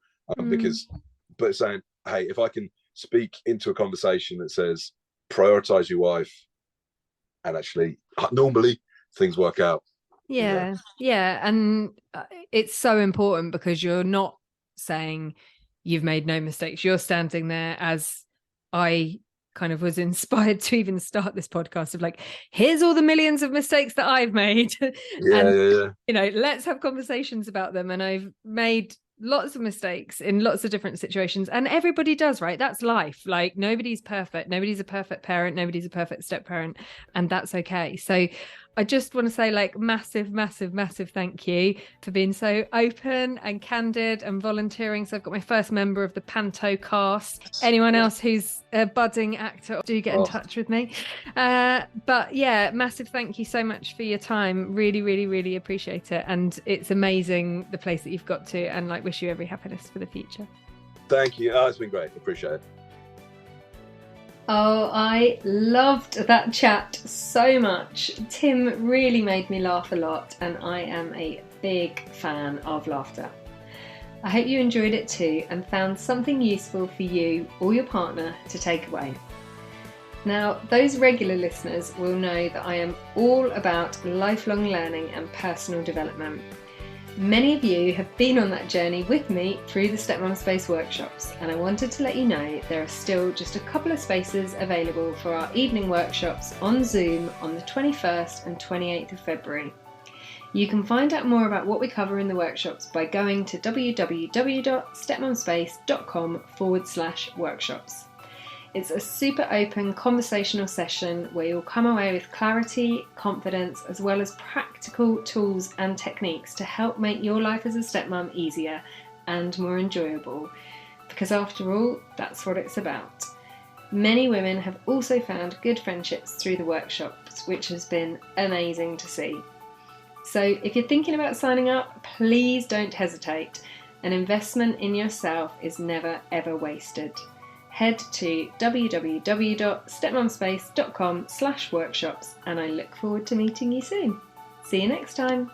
but saying, hey, if I can speak into a conversation that says prioritize your wife, and actually normally things work out. Yeah. And it's so important because you're not saying you've made no mistakes. You're standing there, as I kind of was inspired to even start this podcast, of like, here's all the millions of mistakes that I've made. You know, let's have conversations about them. And I've made lots of mistakes in lots of different situations, and everybody does, right? That's life. Like, nobody's perfect. Nobody's a perfect parent. Nobody's a perfect step parent, and that's okay. So I just want to say, like, massive thank you for being so open and candid and volunteering. So I've got my first member of the Panto cast. Anyone else who's a budding actor, do get in touch with me. But yeah, massive thank you so much for your time. Really appreciate it. And it's amazing the place that you've got to, and like, wish you every happiness for the future. Thank you. It's been great. Appreciate it. Oh, I loved that chat so much. Tim really made me laugh a lot, and I am a big fan of laughter. I hope you enjoyed it too and found something useful for you or your partner to take away. Now, those regular listeners will know that I am all about lifelong learning and personal development. Many of you have been on that journey with me through the Stepmum Space workshops, and I wanted to let you know there are still just a couple of spaces available for our evening workshops on Zoom on the 21st and 28th of February. You can find out more about what we cover in the workshops by going to www.stepmumspace.com/workshops. It's a super open conversational session where you'll come away with clarity, confidence, as well as practical tools and techniques to help make your life as a stepmom easier and more enjoyable. Because after all, that's what it's about. Many women have also found good friendships through the workshops, which has been amazing to see. So if you're thinking about signing up, please don't hesitate. An investment in yourself is never ever wasted. Head to www.stepmumspace.com/workshops and I look forward to meeting you soon. See you next time.